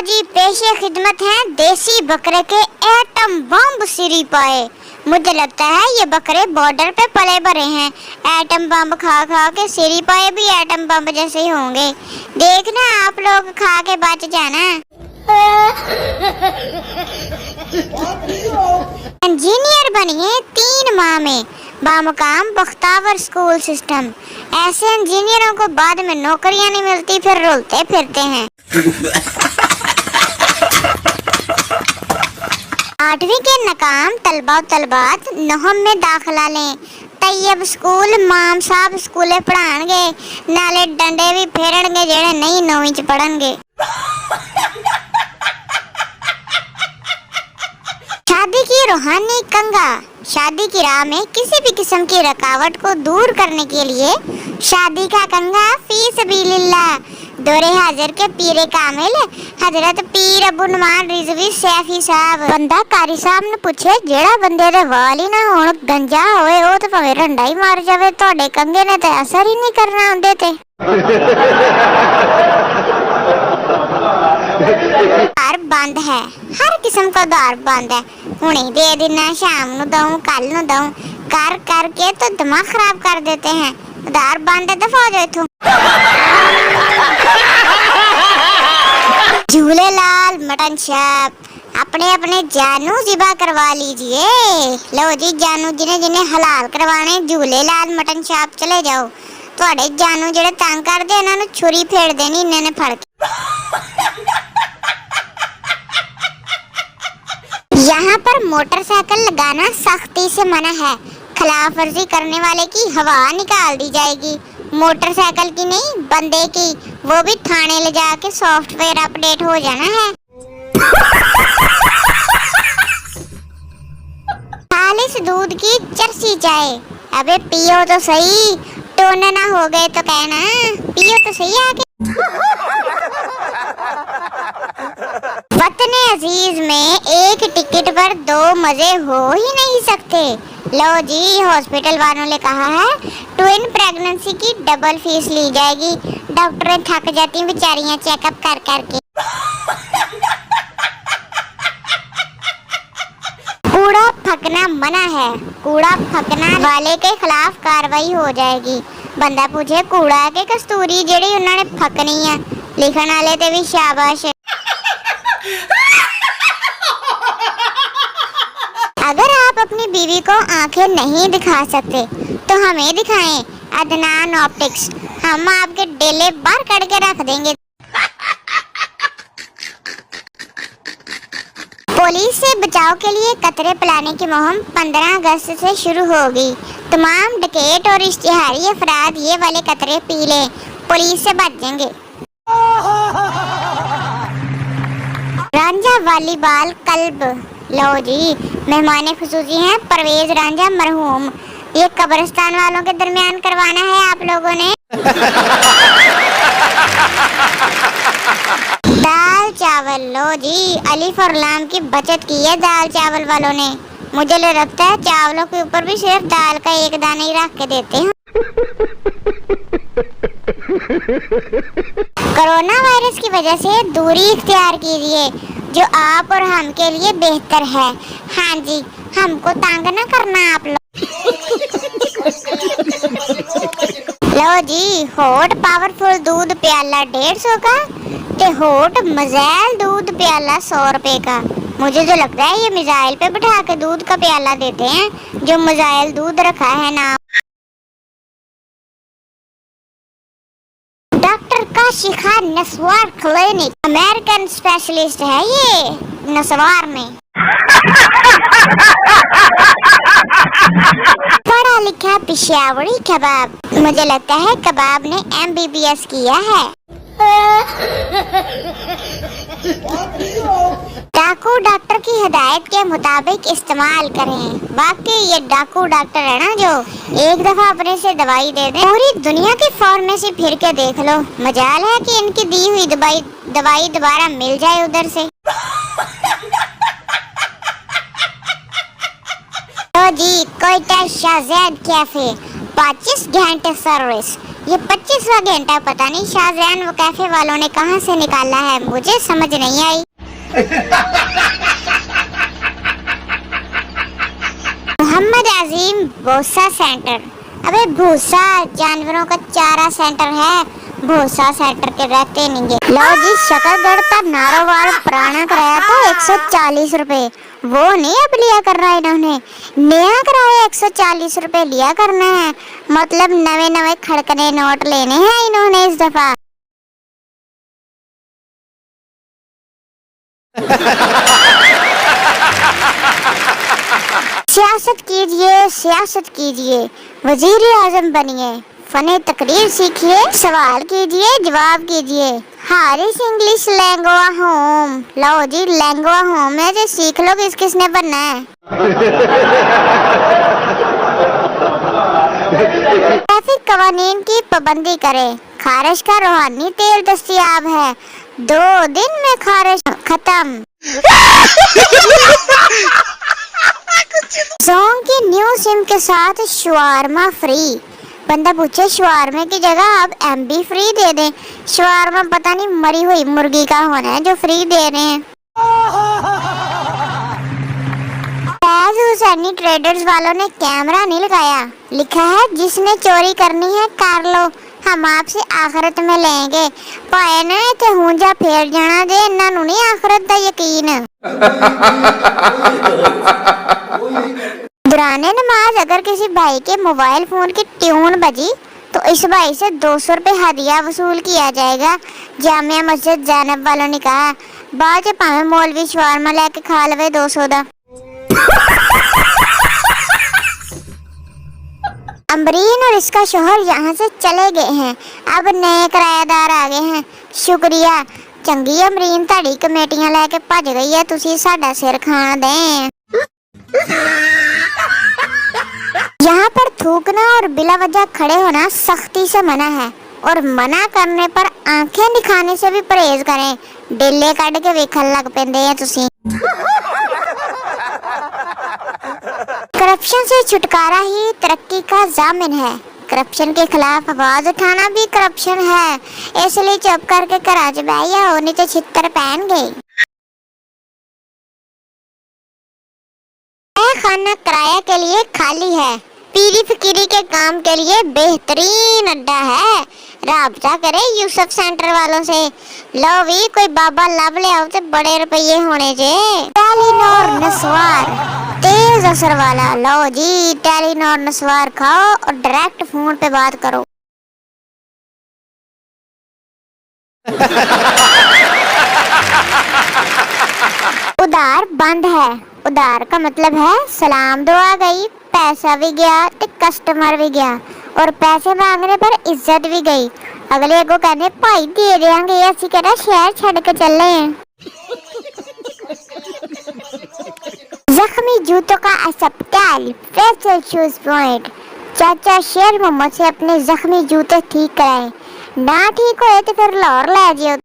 जी पेशे खिदमत है देसी बकरे के एटम बम सिरी पाए। मुझे लगता है ये बकरे बॉर्डर पे पले बड़े हैं। एटम बम खा खा के सिरी पाए भी एटम बम जैसे ही होंगे। देखना आप लोग खा के बच जाना। इंजीनियर बनिए 3 माह में, बामुकाम बख्तावर स्कूल सिस्टम। ऐसे इंजीनियरों को बाद में नौकरियां नहीं मिलती, फिर रुलते फिरते हैं। 8वीं के नकाम तलबा तलबात 9वीं में दाखिला लें। तैयब स्कूल माम साहब स्कूले पढ़ाएंगे, नाले डंडे भी फेरनगे जेड़े नहीं 9वीं च पढ़नगे। शादी की रूहानी कंगा। शादी की राह में किसी भी किस्म की रुकावट को दूर करने के लिए शादी का कंगा फी सबीलिल्लाह दौरे हाजिर के पीरे कामिल हजरत पीर अबू नुमान रिजवी सैफी साहब। बंदा कारी साहब ने पूछे जेड़ा बंदे दे वाल ही ना होण गंजा होए ओ ते भाਵੇਂ रंडा ही मार जावे, ਤੁਹਾਡੇ कंगे ने ते असर ही नहीं करना उंदे ते। द्वार बंद है, हर किस्म का द्वार बंद है। हुणे दे देना, शाम नु दूं, कल नु दूं, कर करके तो दिमाग खराब कर देते हैं। द्वार बंद है, दफा हो जाओ इथों। झूले लाल मटन शॉप। अपने अपने जानू जिबा करवा लीजिए। लो जी जानू जिन्हें जिन्हें हलाल करवाने झूले लाल मटन शॉप चले जाओ। ਤੁਹਾਡੇ जानू ਜਿਹੜੇ ਤੰਗ ਕਰਦੇ ਇਹਨਾਂ ਨੂੰ ਛੁਰੀ ਫੇੜ ਦੇਣੀ ਇਹਨਾਂ ਨੇ ਫੜ के। यहाँ पर मोटरसाइकिल लगाना सख्ती से मना है। खिलाफ वर्जी करने वाले की हवा निकाल दी जाएगी। मोटरसाइकिल की नहीं, बंदे की, वो भी थाने ले जाके सॉफ्टवेयर अपडेट हो जाना है। खालिस दूध की चरसी चाय। अबे पियो तो सही, टोना ना हो गए तो कहना, पियो तो सही आगे। वतन अजीज में एक टिकट पर 2 मजे हो ही नहीं सकते। लो जी हॉस्पिटल वालों ने कहा है ट्विन प्रेगनेंसी की डबल फीस ली जाएगी। डॉक्टरें थक जाती बेचारियां चेकअप कर करके। कूड़ा फेंकना मना है, कूड़ा फेंकना वाले के खिलाफ कार्रवाई हो जाएगी। बंदा पूछे कूड़ा के कस्तूरी जेड़ी उन्होंने फकनी है, लिखने वाले ते भी शाबाश। अगर आप अपनी बीवी को आंखें नहीं दिखा सकते तो हमें दिखाएं, अदनान ऑप्टिक्स। हम आपके डेले बाहर करके रख देंगे। पुलिस से बचाव के लिए कतरे पिलाने की मुहिम 15 अगस्त से शुरू होगी। तमाम डकैत और इश्तिहारी अफराद ये वाले कतरे पी लें, पुलिस से बच जाएंगे। Ranjha volleyball club. लो जी मेहमान खुसूसी हैं परवेज रांझा मरहूम। ये कब्रिस्तान वालों के दरमियान करवाना है आप लोगों ने। दाल चावल। लो जी अलीफ और लाम की बचत की है दाल चावल वालों ने। मुझे लगता है चावलों के ऊपर भी सिर्फ दाल का एक दाना ही रख के देते हैं। कोरोना वायरस की वजह से दूरी इख्तियार कीजिए, जो आप और हम के लिए बेहतर है। हाँ जी हमको तंग ना करना आप लोग। लो जी हॉट पावरफुल दूध प्याला 150 का, ते हॉट मज़ैल दूध प्याला 100 रुपए का। मुझे जो लगता है ये मिसाइल पे बिठा के दूध का प्याला देते हैं, जो मिसाइल दूध रखा है ना। डॉक्टर काशिखा नस्वार क्लिनिक अमेरिकन स्पेशलिस्ट है ये नस्वार में। पढ़ा लिखा पिशावरी कबाब। मुझे लगता है कबाब ने MBBS किया है। डाकू डॉक्टर की हिदायत के मुताबिक इस्तेमाल करें। वाकई ये डाकू डॉक्टर है ना जो एक दफा अपने से दवाई दे दे, पूरी दुनिया की फार्मेसी फिर के देख लो, मजाल है कि इनकी दी हुई दवाई दोबारा मिल जाए उधर से। तो जी कोयटा शाहज़ैद कैफे 25 घंटे सर्विस। ये 25वां घंटा पता नहीं शाहजहान वो कैफे वालों ने कहां से निकाला है, मुझे समझ नहीं आई। मोहम्मद अजीम भूसा सेंटर, अबे भूसा जानवरों का चारा सेंटर है, भूसा सेंटर के रहते नहीं। लो जी, शकरगढ़ नारोवाल पुराना किराया था 140 रुपए, वो नहीं अब लिया करना इन्होंने, नया किराया 140 रुपए लिया करना है, मतलब नवे नवे खड़कने नोट लेने हैं इन्होंने इस दफा। सियासत कीजिए, सियासत कीजिए, वजीर आजम बनिए, फने तकरीर सीखिए, सवाल कीजिए, जवाब कीजिए। हारिस इंग्लिश लैंग्वा होम, लो जी लैंग्वा होम है जो सीख लो किस किसने बनना है। ट्रैफिक कवानीन की पाबंदी करें, खारिश का रूहानी तेल दस्तयाब है, 2 दिन में खारिश खत्म। जोंग की न्यू सिम के साथ शवारमा फ्री, बंदा पूछे शवारमे की जगह आप MB फ्री दे दें, शवारमा पता नहीं मरी हुई मुर्गी का होना है जो फ्री दे रहे हैं। फैज हुसैनी ट्रेडर्स वालों ने कैमरा नहीं लगाया, लिखा है जिसने चोरी करनी है कर लो, हम आपसे आखिरत में लेंगे, पाए ना इत्थे हुंजा फेर जाना जे, इन्हां नूं नहीं आखिरत दा यकीन। दुराने नमाज अगर किसी भाई के मोबाइल फोन की ट्यून बजी तो इस भाई से 200 रुपए हदिया वसूल किया जाएगा, जामिया मस्जिद जैनब वालों ने कहा। बाद भावे मौलवी शवारमा लेके खा लवे 200 दा। अमरीन और इसका शोहर यहाँ से चले गए हैं, अब नए किराएदार आ गए हैं, शुक्रिया चंगी अमरीन ताड़ी कमेटियां लेके भज गई है, तुसी साडा सिर खान दें। यहाँ पर थूकना और बिला वजह खड़े होना सख्ती से मना है, और मना करने पर आंखें दिखाने से भी परहेज करें, डेले कट के वेखन लग पेंदे हैं तुसी। करप्शन से छुटकारा ही तरक्की का जामिन है, करप्शन के खिलाफ आवाज उठाना भी करप्शन है, इसलिए चुप करके घरा च बह जाओ नहीं तो छित्तर पहन गए। खाना किराया के लिए खाली है, पीरी फकीरी के काम के लिए बेहतरीन अड्डा है, राब्ता करे यूसुफ सेंटर वालों से। लो भी कोई बाबा लब ले आओ तो बड़े रुपये होने चाहिए। टेलीनॉर नस्वार तेज असर वाला, लो जी टेलीनॉर नस्वार खाओ और डायरेक्ट फोन पे बात करो। उधार बंद है, उधार का मतलब है सलाम दुआ गई, पैसा भी गया ते कस्टमर भी गया, और पैसे मांगने पर इज्जत भी गई। अगले को कहने भाई दे देंगे, असि कहना शहर छड़ के चले हैं। जख्मी जूतों का अस्पताल, फेशियल शूज पॉइंट, चाचा शेर मोहम्मद से अपने जख्मी जूते ठीक कराए, ना ठीक होए तो फिर लाहौर ले जियो।